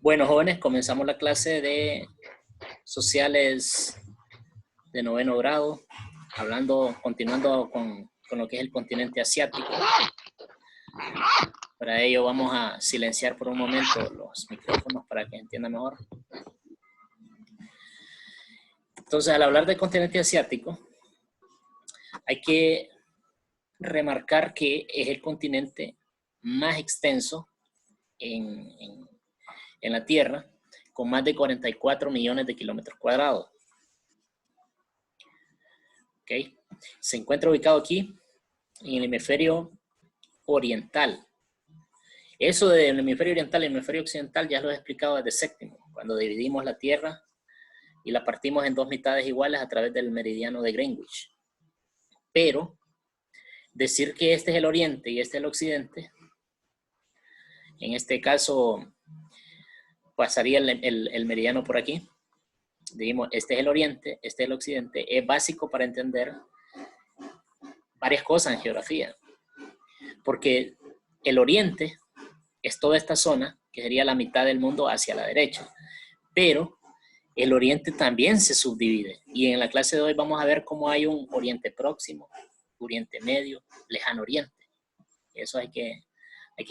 Bueno, jóvenes, comenzamos la clase de sociales de 9º grado, continuando con lo que es el continente asiático. Para ello vamos a silenciar por un momento los micrófonos para que entiendan mejor. Entonces, al hablar del continente asiático, hay que remarcar que es el continente más extenso en la Tierra, con más de 44 millones de kilómetros cuadrados. ¿Okay? Se encuentra ubicado aquí en el hemisferio oriental. Eso del hemisferio oriental y el hemisferio occidental ya lo he explicado desde séptimo, cuando dividimos la Tierra y la partimos en dos mitades iguales a través del meridiano de Greenwich. Pero decir que este es el oriente y este es el occidente, en este caso pasaría el meridiano por aquí. Digamos, este es el oriente, este es el occidente. Es básico para entender varias cosas en geografía. Porque el oriente es toda esta zona, que sería la mitad del mundo hacia la derecha. Pero el oriente también se subdivide. Y en la clase de hoy vamos a ver cómo hay un oriente próximo, oriente medio, lejano oriente. Eso hay que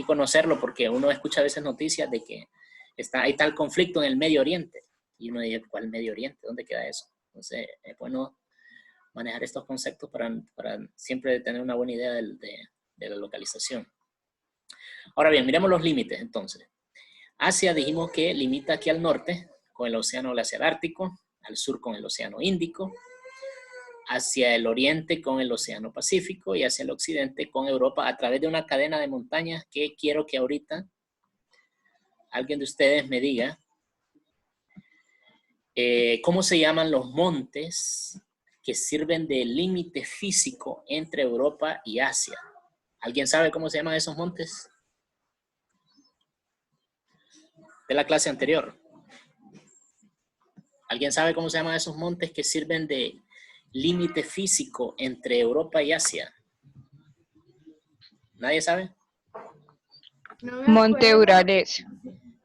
conocerlo, porque uno escucha a veces noticias de que hay tal conflicto en el Medio Oriente. Y uno dice, ¿cuál Medio Oriente? ¿Dónde queda eso? Entonces, es bueno manejar estos conceptos para siempre tener una buena idea de la localización. Ahora bien, miremos los límites entonces. Asia dijimos que limita aquí al norte con el océano glaciar ártico, al sur con el océano Índico, hacia el oriente con el océano Pacífico y hacia el occidente con Europa a través de una cadena de montañas que quiero que ahorita alguien de ustedes me diga cómo se llaman los montes que sirven de límite físico entre Europa y Asia. ¿Alguien sabe cómo se llaman esos montes? De la clase anterior. ¿Alguien sabe cómo se llaman esos montes que sirven de límite físico entre Europa y Asia? ¿Nadie sabe? Monte Urales.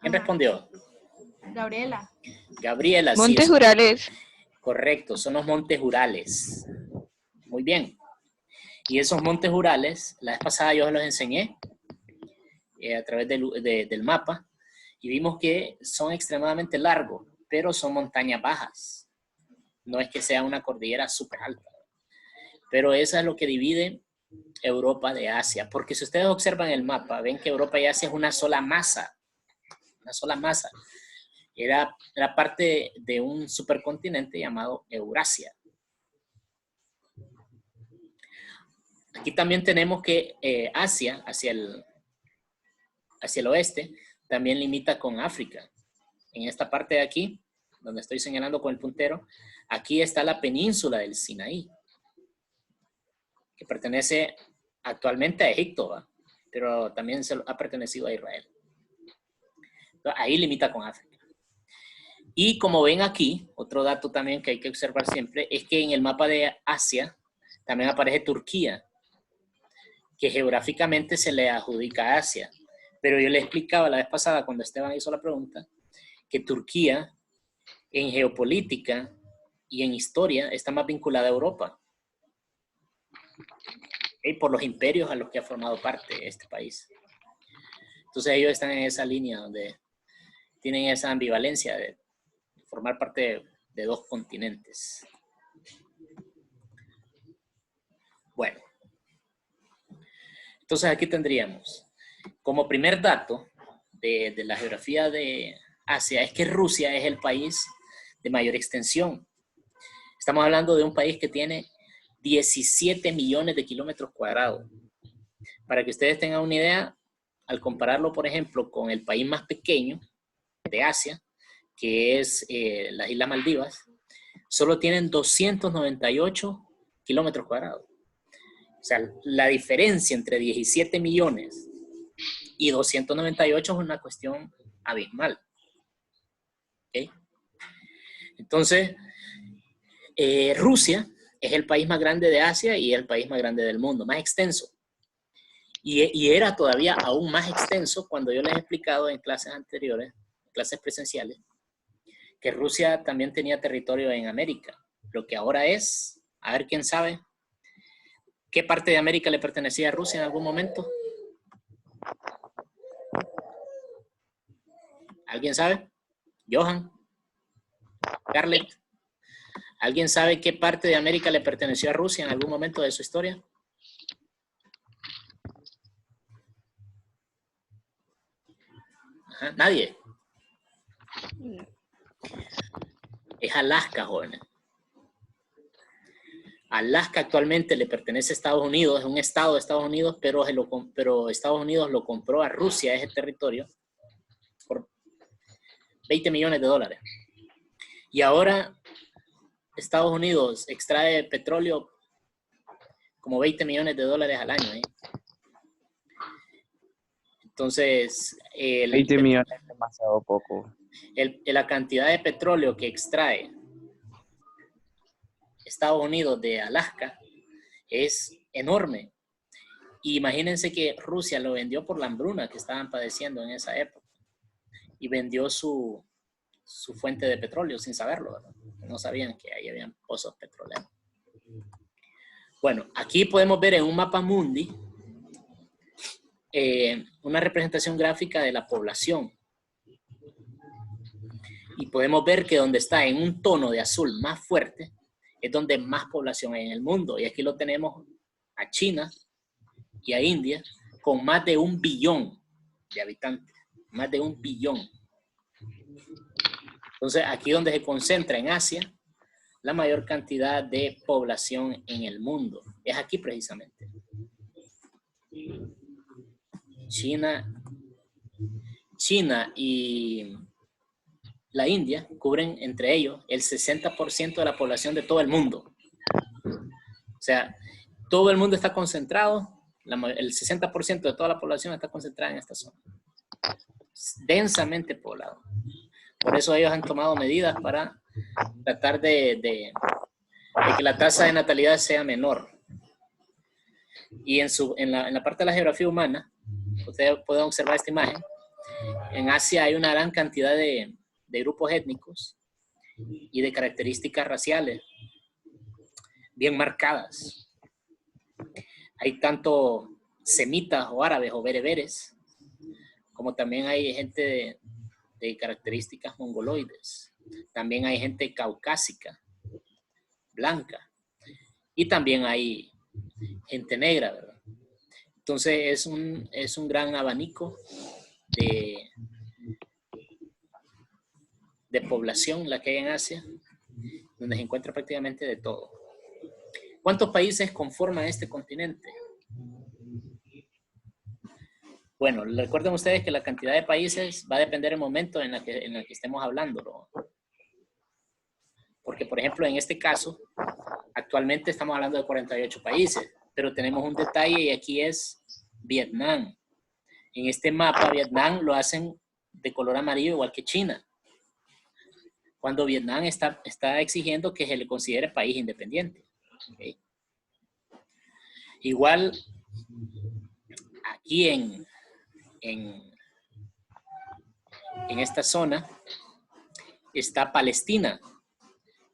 ¿Quién respondió? Gabriela. Gabriela, Montes sí. Urales. Correcto, son los montes Urales. Muy bien. Y esos montes Urales, la vez pasada yo los enseñé a través del mapa y vimos que son extremadamente largos, pero son montañas bajas. No es que sea una cordillera súper alta. Pero eso es lo que divide Europa de Asia. Porque si ustedes observan el mapa, ven que Europa y Asia es una sola masa. Una sola masa. Era parte de un supercontinente llamado Eurasia. Aquí también tenemos que Asia, hacia el oeste, también limita con África. En esta parte de aquí, donde estoy señalando con el puntero, aquí está la península del Sinaí, que pertenece actualmente a Egipto, ¿va? Pero también ha pertenecido a Israel. Entonces, ahí limita con África. Y como ven aquí, otro dato también que hay que observar siempre, es que en el mapa de Asia también aparece Turquía, que geográficamente se le adjudica a Asia. Pero yo le explicaba la vez pasada, cuando Esteban hizo la pregunta, que Turquía en geopolítica y en historia está más vinculada a Europa. ¿Okay? Por los imperios a los que ha formado parte este país. Entonces ellos están en esa línea donde tienen esa ambivalencia de formar parte de dos continentes. Bueno. Entonces aquí tendríamos, como primer dato de la geografía de Asia, es que Rusia es el país de mayor extensión. Estamos hablando de un país que tiene 17 millones de kilómetros cuadrados. Para que ustedes tengan una idea, al compararlo, por ejemplo, con el país más pequeño de Asia, que es las Islas Maldivas, solo tienen 298 kilómetros cuadrados. O sea, la diferencia entre 17 millones y 298 es una cuestión abismal. ¿Okay? Entonces, Rusia es el país más grande de Asia y el país más grande del mundo, más extenso. Y era todavía aún más extenso cuando yo les he explicado en clases anteriores, clases presenciales, que Rusia también tenía territorio en América. Lo que ahora es, a ver quién sabe, ¿qué parte de América le pertenecía a Rusia en algún momento? ¿Alguien sabe? Johan, Scarlett, ¿alguien sabe qué parte de América le perteneció a Rusia en algún momento de su historia? Ajá, nadie. Es Alaska, jóvenes. Alaska actualmente le pertenece a Estados Unidos, es un estado de Estados Unidos, pero Estados Unidos lo compró a Rusia, ese territorio, por $20 millones. Y ahora Estados Unidos extrae petróleo como $20 millones al año. Entonces, 20 millones es demasiado poco. La cantidad de petróleo que extrae Estados Unidos de Alaska es enorme. Y imagínense que Rusia lo vendió por la hambruna que estaban padeciendo en esa época. Y vendió su fuente de petróleo sin saberlo, ¿verdad? No sabían que ahí habían pozos petroleros. Bueno, aquí podemos ver en un mapa mundi una representación gráfica de la población. Y podemos ver que donde está en un tono de azul más fuerte es donde más población hay en el mundo. Y aquí lo tenemos a China y a India con más de 1 billón de habitantes. Más de 1 billón. Entonces, aquí donde se concentra en Asia la mayor cantidad de población en el mundo. Es aquí precisamente. China y la India cubren entre ellos el 60% de la población de todo el mundo. O sea, todo el mundo está concentrado, el 60% de toda la población está concentrada en esta zona. Densamente poblado. Por eso ellos han tomado medidas para tratar de que la tasa de natalidad sea menor. Y en la parte de la geografía humana, ustedes pueden observar esta imagen, en Asia hay una gran cantidad de grupos étnicos y de características raciales bien marcadas. Hay tanto semitas o árabes o bereberes, como también hay gente de características mongoloides. También hay gente caucásica, blanca, y también hay gente negra, ¿verdad? Entonces es un gran abanico de población la que hay en Asia, donde se encuentra prácticamente de todo. ¿Cuántos países conforman este continente? Bueno, recuerden ustedes que la cantidad de países va a depender del momento en el que estemos hablando, ¿no? Porque, por ejemplo, en este caso, actualmente estamos hablando de 48 países, pero tenemos un detalle y aquí es Vietnam. En este mapa, Vietnam lo hacen de color amarillo igual que China, cuando Vietnam está exigiendo que se le considere país independiente. ¿Okay? Igual, aquí en esta zona está Palestina,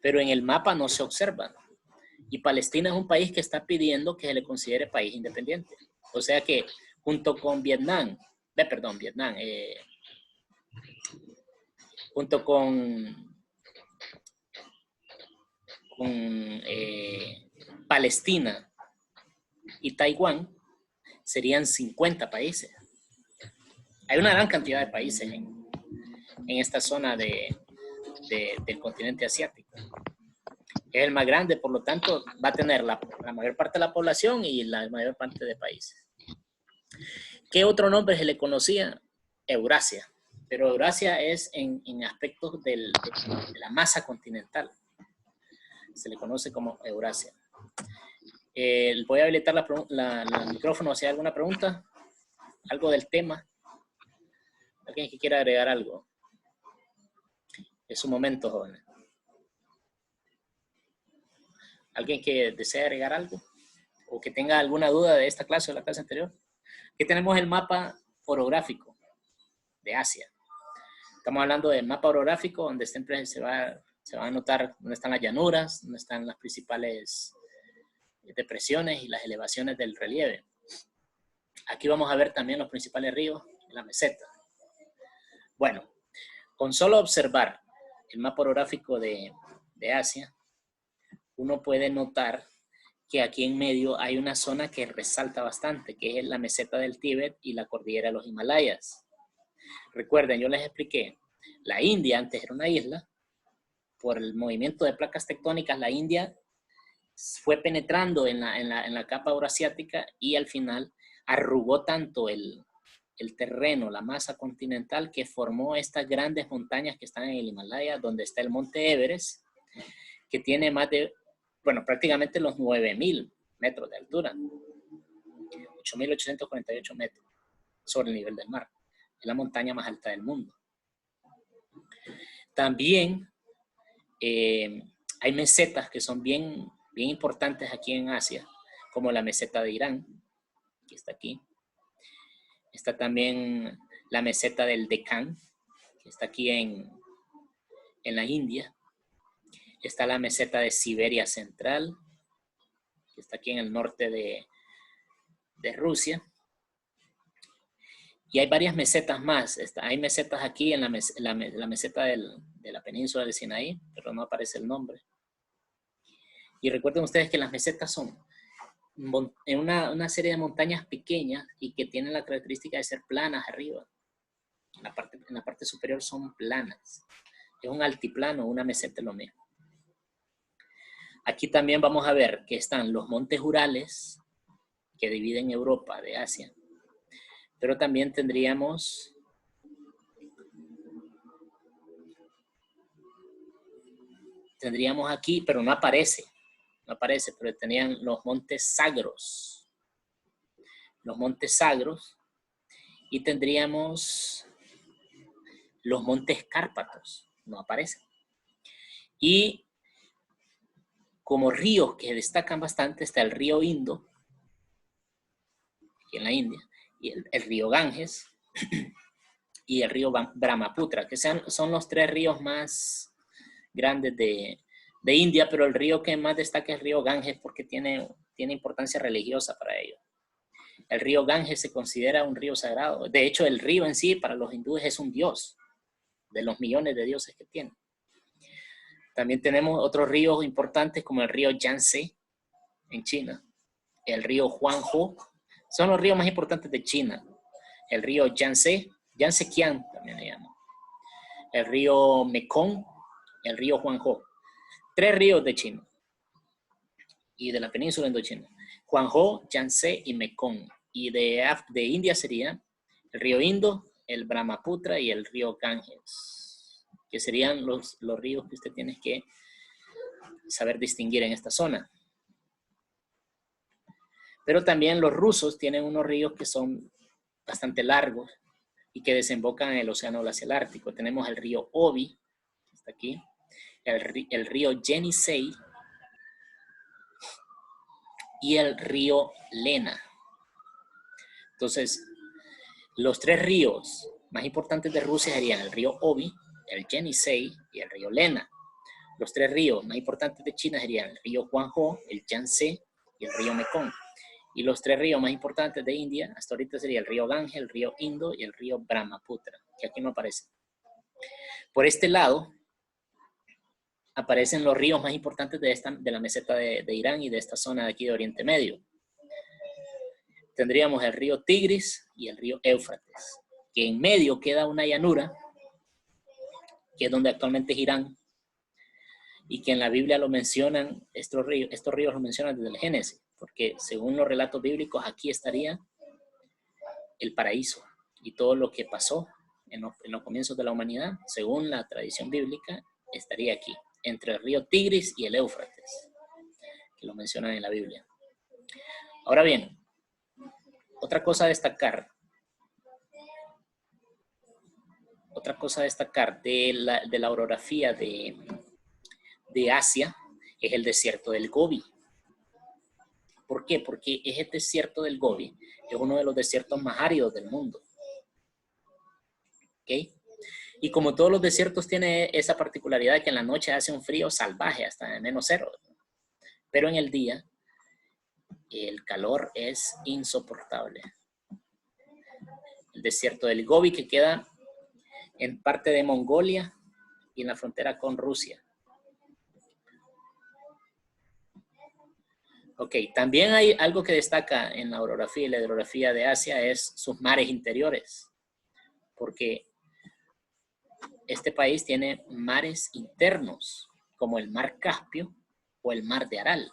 pero en el mapa no se observa. Y Palestina es un país que está pidiendo que se le considere país independiente. O sea que junto con junto con Palestina y Taiwán, serían 50 países. Hay una gran cantidad de países en esta zona del continente asiático. Es el más grande, por lo tanto, va a tener la mayor parte de la población y la mayor parte de países. ¿Qué otro nombre se le conocía? Eurasia. Pero Eurasia es en aspectos de la masa continental. Se le conoce como Eurasia. Voy a habilitar el micrófono si hay alguna pregunta. Algo del tema. ¿Alguien que quiera agregar algo? Es su momento, jóvenes. ¿Alguien que desee agregar algo? ¿O que tenga alguna duda de esta clase o de la clase anterior? Aquí tenemos el mapa orográfico de Asia. Estamos hablando del mapa orográfico, donde siempre se va a notar dónde están las llanuras, dónde están las principales depresiones y las elevaciones del relieve. Aquí vamos a ver también los principales ríos de la meseta. Bueno, con solo observar el mapa orográfico de Asia, uno puede notar que aquí en medio hay una zona que resalta bastante, que es la meseta del Tíbet y la cordillera de los Himalayas. Recuerden, yo les expliqué, la India antes era una isla. Por el movimiento de placas tectónicas, la India fue penetrando en la capa euroasiática y al final arrugó tanto el terreno, la masa continental, que formó estas grandes montañas que están en el Himalaya, donde está el monte Everest, que tiene más de, bueno, prácticamente los 9.000 metros de altura, 8.848 metros sobre el nivel del mar. Es la montaña más alta del mundo. También hay mesetas que son bien importantes aquí en Asia, como la meseta de Irán, que está aquí. Está también la meseta del Deccan, que está aquí en la India. Está la meseta de Siberia Central, que está aquí en el norte de Rusia. Y hay varias mesetas más. Hay mesetas aquí en la meseta de la península de Sinaí, pero no aparece el nombre. Y recuerden ustedes que las mesetas son en una serie de montañas pequeñas y que tienen la característica de ser planas arriba. En la parte superior son planas. Es un altiplano, una meseta es lo mismo. Aquí también vamos a ver que están los montes Urales, que dividen Europa de Asia. Pero también tendríamos aquí, pero no aparece, pero tenían los montes Sagros. Los montes Sagros. Y tendríamos los montes Cárpatos, no aparecen. Y como ríos que destacan bastante está el río Indo, aquí en la India, y el río Ganges y el río Brahmaputra, que son los tres ríos más grandes de India, pero el río que más destaca es el río Ganges porque tiene importancia religiosa para ellos. El río Ganges se considera un río sagrado. De hecho, el río en sí para los hindúes es un dios, de los millones de dioses que tiene. También tenemos otros ríos importantes como el río Yangtze en China, el río Huanghe, son los ríos más importantes de China. El río Yangtze, Yangtzekiang también le llaman. El río Mekong, el río Huanghe. 3 ríos de China y de la península indochina. Huanghe, Yangtze y Mekong. Y de India sería el río Indo, el Brahmaputra y el río Ganges, que serían los ríos que usted tiene que saber distinguir en esta zona. Pero también los rusos tienen unos ríos que son bastante largos y que desembocan en el océano glacial ártico. Tenemos el río Obi, que está aquí, el río Yenisei y el río Lena. Entonces, los 3 ríos más importantes de Rusia serían el río Obi, el Yenisei y el río Lena. Los 3 ríos más importantes de China serían el río Huanghe, el Yangtze y el río Mekong. Y los 3 ríos más importantes de India hasta ahorita serían el río Ganges, el río Indo y el río Brahmaputra, que aquí no aparece. Por este lado aparecen los ríos más importantes de la meseta de Irán y de esta zona de aquí de Oriente Medio. Tendríamos el río Tigris y el río Éufrates, que en medio queda una llanura, que es donde actualmente es Irán, y que en la Biblia lo mencionan, estos ríos lo mencionan desde el Génesis, porque según los relatos bíblicos aquí estaría el paraíso y todo lo que pasó en los comienzos de la humanidad, según la tradición bíblica, estaría aquí, entre el río Tigris y el Éufrates, que lo mencionan en la Biblia. Ahora bien, otra cosa a destacar de la orografía de Asia es el desierto del Gobi. ¿Por qué? Porque el desierto del Gobi es uno de los desiertos más áridos del mundo. ¿Ok? Y como todos los desiertos tiene esa particularidad de que en la noche hace un frío salvaje, hasta de -0. Pero en el día, el calor es insoportable. El desierto del Gobi, que queda en parte de Mongolia y en la frontera con Rusia. Ok, también hay algo que destaca en la orografía y la hidrografía de Asia, es sus mares interiores. Porque este país tiene mares internos, como el mar Caspio o el mar de Aral.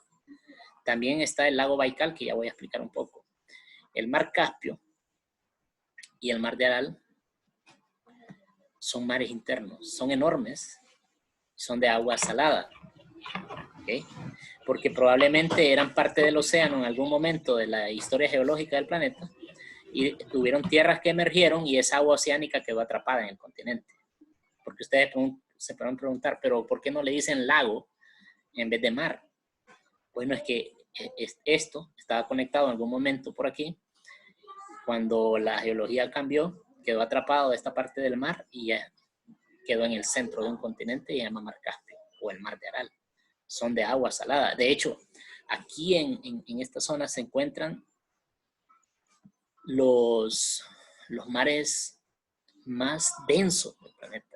También está el lago Baikal, que ya voy a explicar un poco. El mar Caspio y el mar de Aral son mares internos, son enormes, son de agua salada, ¿okay? Porque probablemente eran parte del océano en algún momento de la historia geológica del planeta y tuvieron tierras que emergieron y esa agua oceánica quedó atrapada en el continente. Porque ustedes se pueden preguntar, pero ¿por qué no le dicen lago en vez de mar? Bueno, es que esto estaba conectado en algún momento por aquí. Cuando la geología cambió, quedó atrapado de esta parte del mar y ya quedó en el centro de un continente y se llama Mar Caspio o el Mar de Aral. Son de agua salada. De hecho, aquí en esta zona se encuentran los mares más densos del planeta.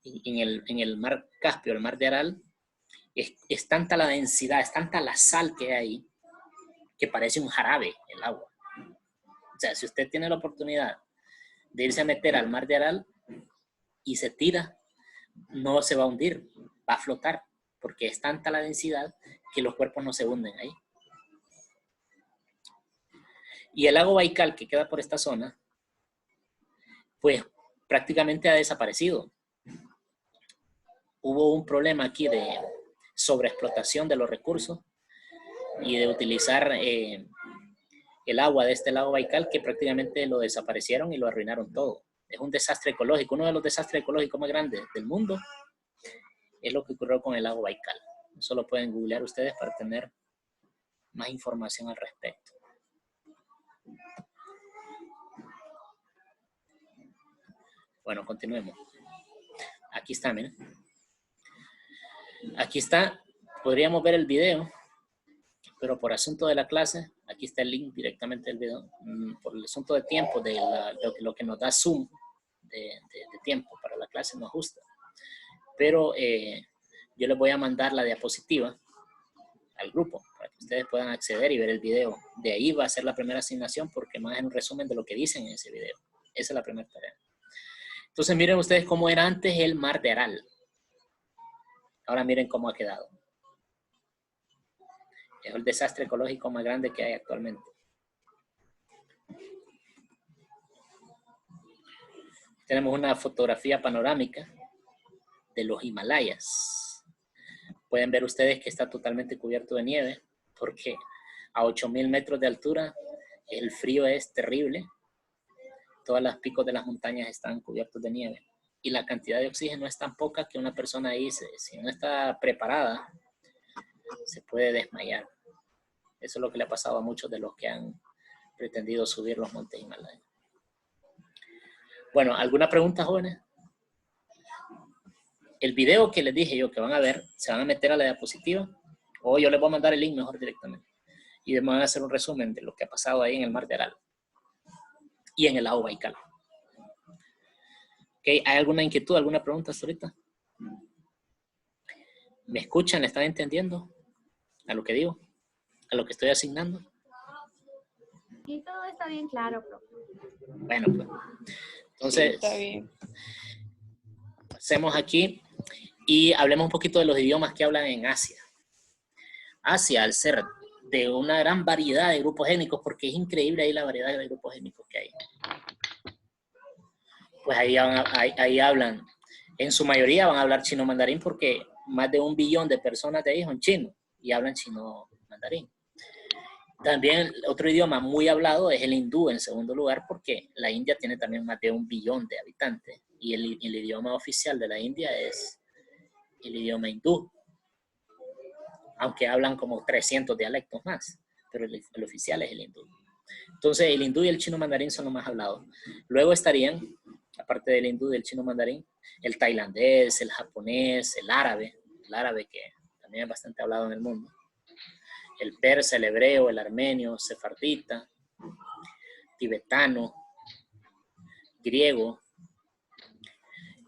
En el Mar Caspio, el Mar de Aral, es tanta la densidad, es tanta la sal que hay ahí, que parece un jarabe el agua. O sea, si usted tiene la oportunidad de irse a meter al Mar de Aral y se tira, no se va a hundir, va a flotar, porque es tanta la densidad que los cuerpos no se hunden ahí. Y el lago Baikal, que queda por esta zona, pues prácticamente ha desaparecido. Hubo un problema aquí de sobreexplotación de los recursos y de utilizar el agua de este lago Baikal, que prácticamente lo desaparecieron y lo arruinaron todo. Es un desastre ecológico. Uno de los desastres ecológicos más grandes del mundo es lo que ocurrió con el lago Baikal. Eso lo pueden googlear ustedes para tener más información al respecto. Bueno, continuemos. Aquí está, miren. Aquí está. Podríamos ver el video, pero por asunto de la clase, aquí está el link directamente del video. Por el asunto de tiempo, de lo que nos da Zoom de tiempo para la clase, no ajusta. Pero yo les voy a mandar la diapositiva al grupo para que ustedes puedan acceder y ver el video. De ahí va a ser la primera asignación porque más es un resumen de lo que dicen en ese video. Esa es la primera tarea. Entonces miren ustedes cómo era antes el Mar de Aral. Ahora miren cómo ha quedado. Es el desastre ecológico más grande que hay actualmente. Tenemos una fotografía panorámica de los Himalayas. Pueden ver ustedes que está totalmente cubierto de nieve porque a 8.000 metros de altura el frío es terrible. Todos los picos de las montañas están cubiertos de nieve y la cantidad de oxígeno es tan poca que una persona ahí, si no está preparada, se puede desmayar. Eso es lo que le ha pasado a muchos de los que han pretendido subir los montes Himalayas. Bueno, ¿alguna pregunta, jóvenes? El video que les dije yo que van a ver, se van a meter a la diapositiva o yo les voy a mandar el link mejor directamente. Y me van a hacer un resumen de lo que ha pasado ahí en el Mar de Aral y en el lago Baikal. ¿Okay? ¿Hay alguna inquietud, alguna pregunta hasta ahorita? ¿Me escuchan? ¿Le están entendiendo a lo que digo? ¿A lo que estoy asignando? Y todo está bien claro, profe. Bueno, pues. Entonces, Sí, está bien. Pasemos aquí y hablemos un poquito de los idiomas que hablan en Asia. Asia, al ser de una gran variedad de grupos étnicos, porque es increíble ahí la variedad de grupos étnicos que hay. Pues ahí hablan, en su mayoría van a hablar chino mandarín porque más de 1 billón de personas de ahí son chinos y hablan chino mandarín. También otro idioma muy hablado es el hindú en segundo lugar porque la India tiene también más de 1 billón de habitantes y el idioma oficial de la India es el idioma hindú, aunque hablan como 300 dialectos más, pero el oficial es el hindú. Entonces el hindú y el chino mandarín son los más hablados. Luego estarían aparte del hindú y del chino mandarín, el tailandés, el japonés, el árabe que también es bastante hablado en el mundo, el persa, el hebreo, el armenio, sefardita, tibetano, griego.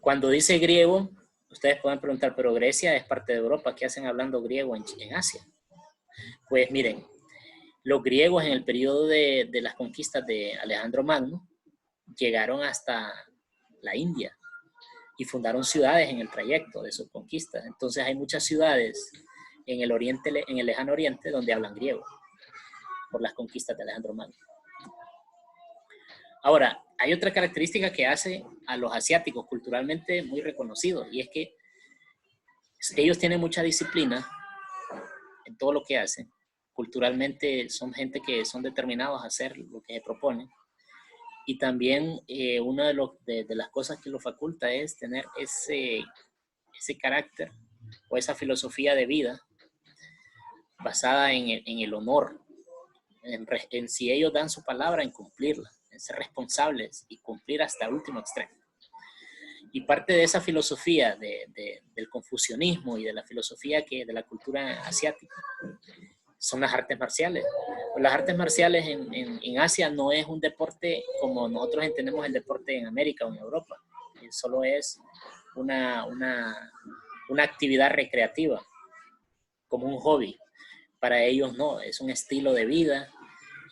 Cuando dice griego, ustedes pueden preguntar, pero Grecia es parte de Europa, ¿qué hacen hablando griego en Asia? Pues miren, los griegos en el periodo de las conquistas de Alejandro Magno llegaron hasta la India y fundaron ciudades en el trayecto de sus conquistas. Entonces hay muchas ciudades en el oriente, en el lejano oriente, donde hablan griego por las conquistas de Alejandro Magno. Ahora, hay otra característica que hace a los asiáticos culturalmente muy reconocidos, y es que ellos tienen mucha disciplina en todo lo que hacen. Culturalmente son gente que son determinados a hacer lo que se proponen. Y también una de las cosas que lo faculta es tener ese carácter o esa filosofía de vida basada en el honor, en si ellos dan su palabra, en cumplirla, en ser responsables y cumplir hasta el último extremo. Y parte de esa filosofía del confucianismo y de la filosofía de la cultura asiática son las artes marciales. Las artes marciales en Asia no es un deporte como nosotros entendemos el deporte en América o en Europa. Solo es una actividad recreativa, como un hobby. Para ellos no, es un estilo de vida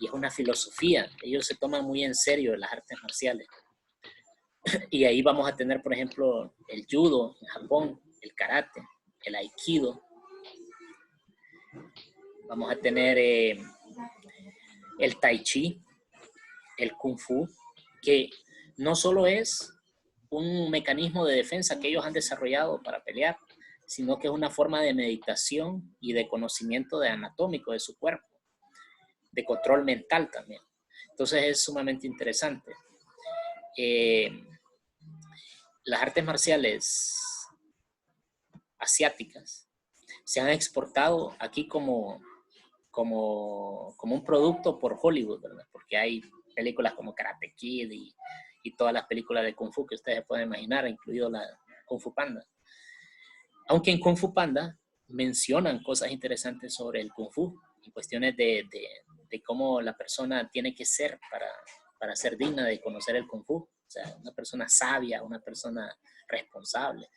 y es una filosofía. Ellos se toman muy en serio las artes marciales. Y ahí vamos a tener, por ejemplo, el judo en Japón, el karate, el aikido. Vamos a tener el tai chi, el kung fu, que no solo es un mecanismo de defensa que ellos han desarrollado para pelear, sino que es una forma de meditación y de conocimiento anatómico de su cuerpo, de control mental también. Entonces es sumamente interesante. Las artes marciales asiáticas se han exportado aquí como un producto por Hollywood, ¿verdad? Porque hay películas como Karate Kid y todas las películas de Kung Fu que ustedes pueden imaginar, incluido la Kung Fu Panda. Aunque en Kung Fu Panda mencionan cosas interesantes sobre el Kung Fu, y cuestiones de cómo la persona tiene que ser para ser digna de conocer el Kung Fu. O sea, una persona sabia, una persona responsable.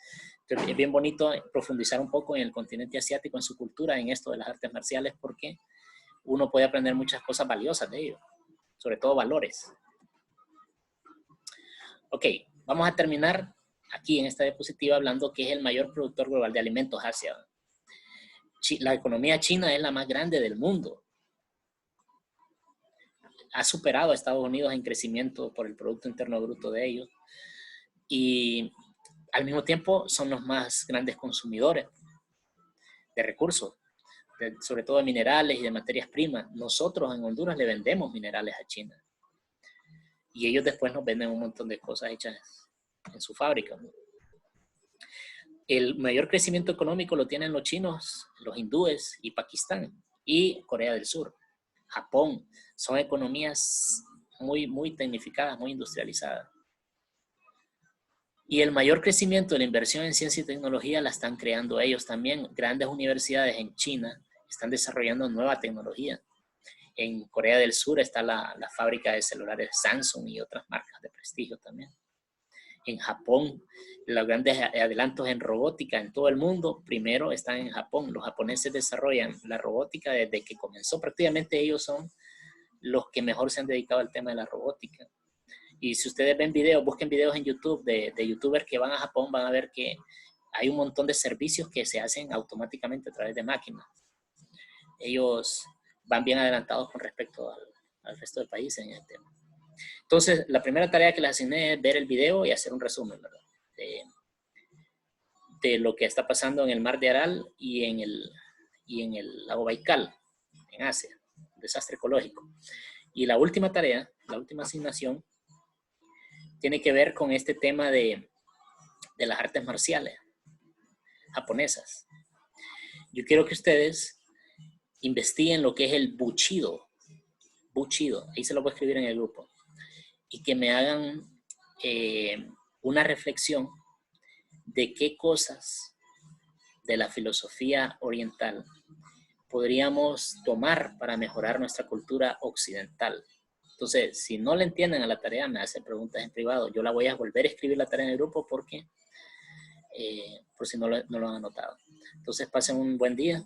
Entonces, es bien bonito profundizar un poco en el continente asiático, en su cultura, en esto de las artes marciales, porque uno puede aprender muchas cosas valiosas de ellos, sobre todo valores. Ok, vamos a terminar aquí en esta diapositiva hablando que es el mayor productor global de alimentos Asia. La economía china es la más grande del mundo. Ha superado a Estados Unidos en crecimiento por el Producto Interno Bruto de ellos. Y al mismo tiempo son los más grandes consumidores de recursos, sobre todo de minerales y de materias primas. Nosotros en Honduras le vendemos minerales a China. Y ellos después nos venden un montón de cosas hechas en su fábrica, ¿no? El mayor crecimiento económico lo tienen los chinos, los hindúes y Pakistán y Corea del Sur. Japón, son economías muy tecnificadas, muy industrializadas. Y el mayor crecimiento de la inversión en ciencia y tecnología la están creando ellos también. Grandes universidades en China están desarrollando nueva tecnología. En Corea del Sur está la fábrica de celulares Samsung y otras marcas de prestigio también. En Japón, los grandes adelantos en robótica en todo el mundo, primero están en Japón. Los japoneses desarrollan la robótica desde que comenzó. Prácticamente ellos son los que mejor se han dedicado al tema de la robótica. Y si ustedes ven videos, busquen videos en YouTube de youtubers que van a Japón, van a ver que hay un montón de servicios que se hacen automáticamente a través de máquinas. Ellos van bien adelantados con respecto al resto del país en el tema. Entonces, la primera tarea que les asigné es ver el video y hacer un resumen, ¿verdad? De lo que está pasando en el mar de Aral y en el lago Baikal, en Asia, un desastre ecológico. Y la última tarea, la última asignación, tiene que ver con este tema de las artes marciales japonesas. Yo quiero que ustedes investiguen lo que es el Bushido. Bushido, ahí se lo voy a escribir en el grupo. Y que me hagan una reflexión de qué cosas de la filosofía oriental podríamos tomar para mejorar nuestra cultura occidental. Entonces, si no le entienden a la tarea, me hacen preguntas en privado. Yo la voy a volver a escribir la tarea en el grupo porque, por si no lo han anotado. Entonces, pasen un buen día.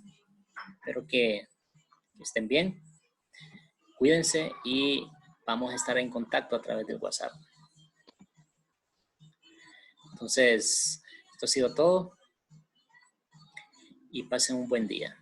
Espero que estén bien. Cuídense y vamos a estar en contacto a través del WhatsApp. Entonces, esto ha sido todo. Y pasen un buen día.